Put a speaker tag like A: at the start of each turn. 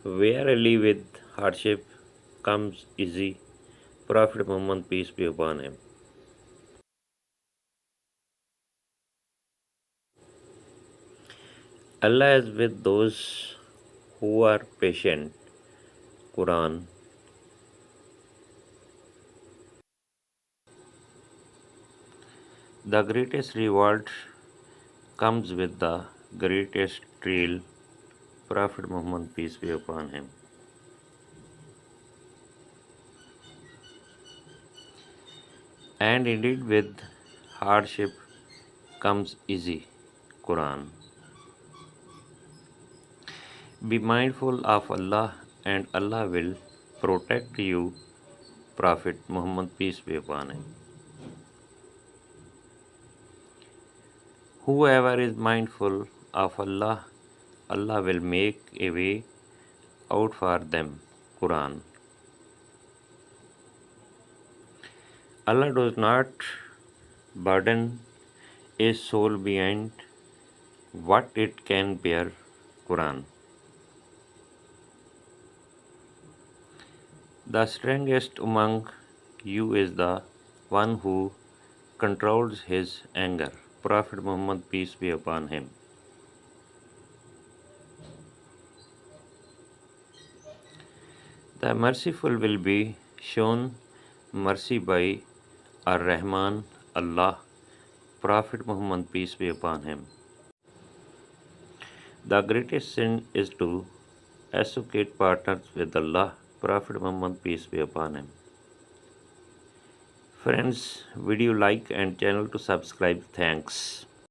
A: Verily, with hardship comes easy. Prophet Muhammad, peace be upon him. Allah is with those who are patient. Quran. The greatest reward comes with the greatest trail. Prophet Muhammad, peace be upon him. And indeed, with hardship comes easy. Quran. Be mindful of Allah, and Allah will protect you. Prophet Muhammad, peace be upon him. Whoever is mindful of Allah, Allah will make a way out for them. Quran. Allah does not burden a soul beyond what it can bear. Quran. The strongest among you is the one who controls his anger. Prophet Muhammad, peace be upon him. The merciful will be shown mercy by Ar Rahman, Allah. Prophet Muhammad, peace be upon him. The greatest sin is to associate partners with Allah. Prophet Muhammad, peace be upon him. Friends, video like and channel to subscribe. Thanks.